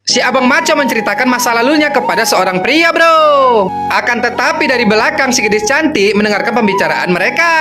Si abang maco menceritakan masa lalunya kepada seorang pria, bro. Akan tetapi dari belakang si gadis cantik mendengarkan pembicaraan mereka.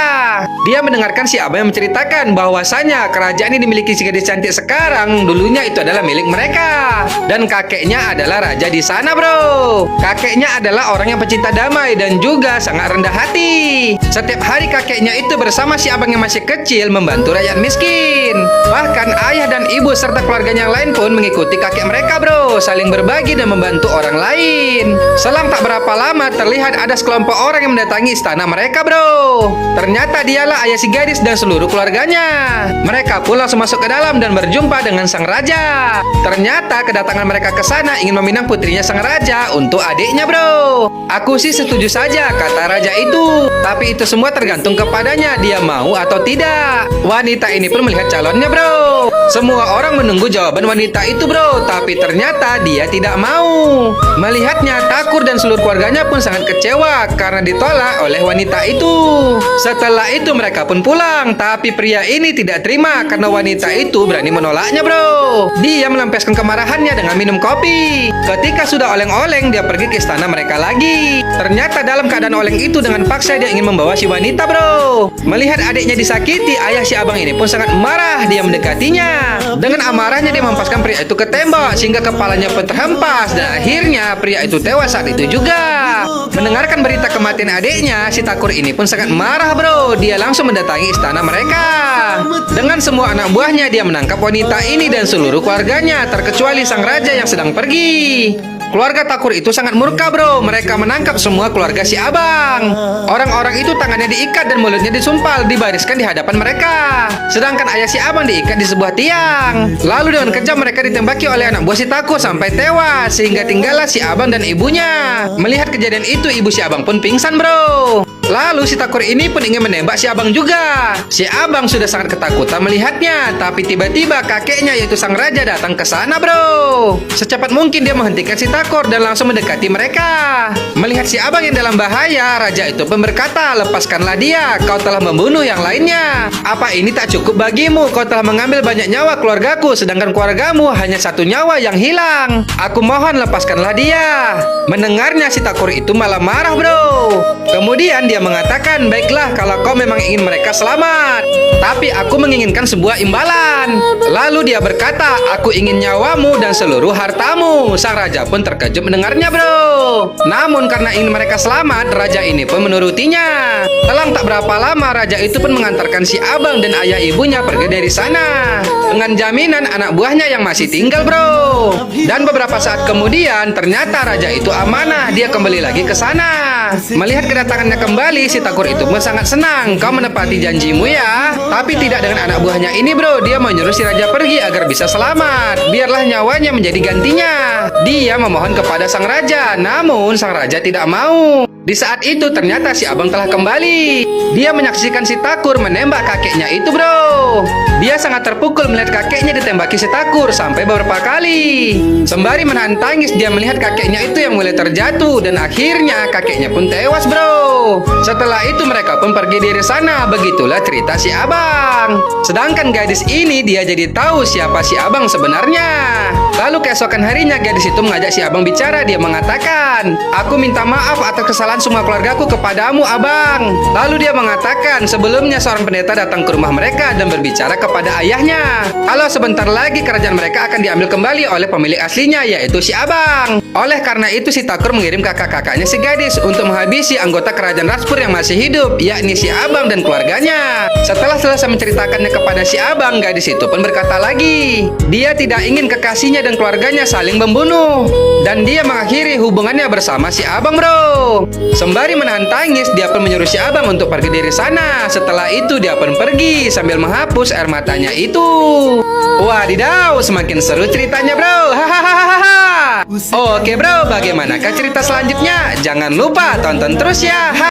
Dia mendengarkan si abang yang menceritakan bahwasanya kerajaan yang dimiliki si gadis cantik sekarang dulunya itu adalah milik mereka. Dan kakeknya adalah raja di sana, bro. Kakeknya adalah orang yang pecinta damai dan juga sangat rendah hati. Setiap hari kakeknya itu bersama si abang yang masih kecil membantu rakyat miskin. Bahkan ayah dan ibu serta keluarganya yang lain pun mengikuti kakek mereka, bro, saling berbagi dan membantu orang lain. Selang tak berapa lama terlihat ada sekelompok orang yang mendatangi istana mereka, bro. Ternyata dialah ayah si gadis dan seluruh keluarganya. Mereka pun langsung masuk ke dalam dan berjumpa dengan sang raja. Ternyata kedatangan mereka ke sana ingin meminang putrinya sang raja untuk adiknya, bro. Aku sih setuju saja, kata raja itu. Tapi itu semua tergantung kepadanya, dia mau atau tidak. Wanita ini pun melihat calonnya, bro. Semua orang menunggu jawaban wanita itu, bro. Tapi ternyata dia tidak mau. Melihatnya, Takur dan seluruh keluarganya pun sangat kecewa karena ditolak oleh wanita itu. Setelah itu mereka pun pulang. Tapi pria ini tidak terima karena wanita itu berani menolaknya, bro. Dia melampiaskan kemarahannya dengan minum kopi. Ketika sudah oleng-oleng, dia pergi ke istana mereka lagi. Ternyata dalam keadaan oleng itu dengan paksa dia ingin membawa si wanita, bro. Melihat adiknya disakiti, ayah si abang ini pun sangat marah. Dia mendekatinya. Dengan amarahnya dia melepaskan pria itu ke tembok sehingga kepalanya pun terhempas dan akhirnya pria itu tewas saat itu juga. Mendengarkan berita kematian adiknya, si Takur ini pun sangat marah, bro. Dia langsung mendatangi istana mereka. Dengan semua anak buahnya dia menangkap wanita ini dan seluruh keluarganya terkecuali sang raja yang sedang pergi. Keluarga Takur itu sangat murka, bro. Mereka menangkap semua keluarga si abang. Orang-orang itu tangannya diikat dan mulutnya disumpal, dibariskan di hadapan mereka. Sedangkan ayah si abang diikat di sebuah tiang. Lalu dengan kejam mereka ditembaki oleh anak buah si Takur sampai tewas, sehingga tinggallah si abang dan ibunya. Melihat kejadian itu, ibu si abang pun pingsan, bro. Lalu si Takur ini pun ingin menembak si abang juga. Si abang sudah sangat ketakutan melihatnya, tapi tiba-tiba kakeknya yaitu sang raja datang ke sana, bro. Secepat mungkin dia menghentikan si Takur dan langsung mendekati mereka. Melihat si abang yang dalam bahaya, raja itu pun berkata, "Lepaskanlah dia, kau telah membunuh yang lainnya. Apa ini tak cukup bagimu? Kau telah mengambil banyak nyawa keluargaku, sedangkan keluargamu hanya satu nyawa yang hilang. Aku mohon lepaskanlah dia." Mendengarnya si Takur itu malah marah, bro. Kemudian dia mengatakan, "Baiklah kalau kau memang ingin mereka selamat, tapi aku menginginkan sebuah imbalan." Lalu dia berkata, "Aku ingin nyawamu dan seluruh hartamu." Sang raja pun terkejut mendengarnya, bro. Namun karena ingin mereka selamat, raja ini pun menurutinya. Selang tak berapa lama, raja itu pun mengantarkan si abang dan ayah ibunya pergi dari sana dengan jaminan anak buahnya yang masih tinggal, bro. Dan beberapa saat kemudian ternyata raja itu amanah. Dia kembali lagi ke sana. Melihat kedatangannya kembali, si Takur itu pun sangat senang. "Kau menepati janjimu ya." Tapi tidak dengan anak buahnya ini, bro. Dia menyuruh si raja pergi agar bisa selamat. Biarlah nyawanya menjadi gantinya. Dia memohon kepada sang raja, namun sang raja tidak mau. Di saat itu ternyata si abang telah kembali. Dia menyaksikan si Takur menembak kakeknya itu, bro. Dia sangat terpukul melihat kakeknya ditembaki si Takur sampai beberapa kali. Sembari menahan tangis, dia melihat kakeknya itu yang mulai terjatuh dan akhirnya kakeknya pun tewas, bro. Setelah itu mereka pun pergi dari sana. Begitulah cerita si abang. Sedangkan gadis ini dia jadi tahu siapa si abang sebenarnya. Lalu keesokan harinya gadis itu mengajak si abang bicara. Dia mengatakan, "Aku minta maaf atas kesalahan semua keluargaku kepadamu, abang." Lalu dia mengatakan sebelumnya seorang pendeta datang ke rumah mereka dan berbicara kepada ayahnya kalau sebentar lagi kerajaan mereka akan diambil kembali oleh pemilik aslinya, yaitu si abang. Oleh karena itu si Takur mengirim kakak-kakaknya si gadis untuk menghabisi anggota kerajaan Rajput yang masih hidup, yakni si abang dan keluarganya. Setelah selesai menceritakannya kepada si abang, gadis itu pun berkata lagi, dia tidak ingin kekasihnya dan keluarganya saling membunuh, dan dia mengakhiri hubungannya bersama si abang, bro. Sembari menahan tangis, dia pun menyuruh si abang untuk pergi dari sana. Setelah itu dia pun pergi sambil menghapus air matanya itu. Wadidaw, semakin seru ceritanya, bro. Hahaha. Oke, bro, bagaimanakah cerita selanjutnya? Jangan lupa tonton terus ya.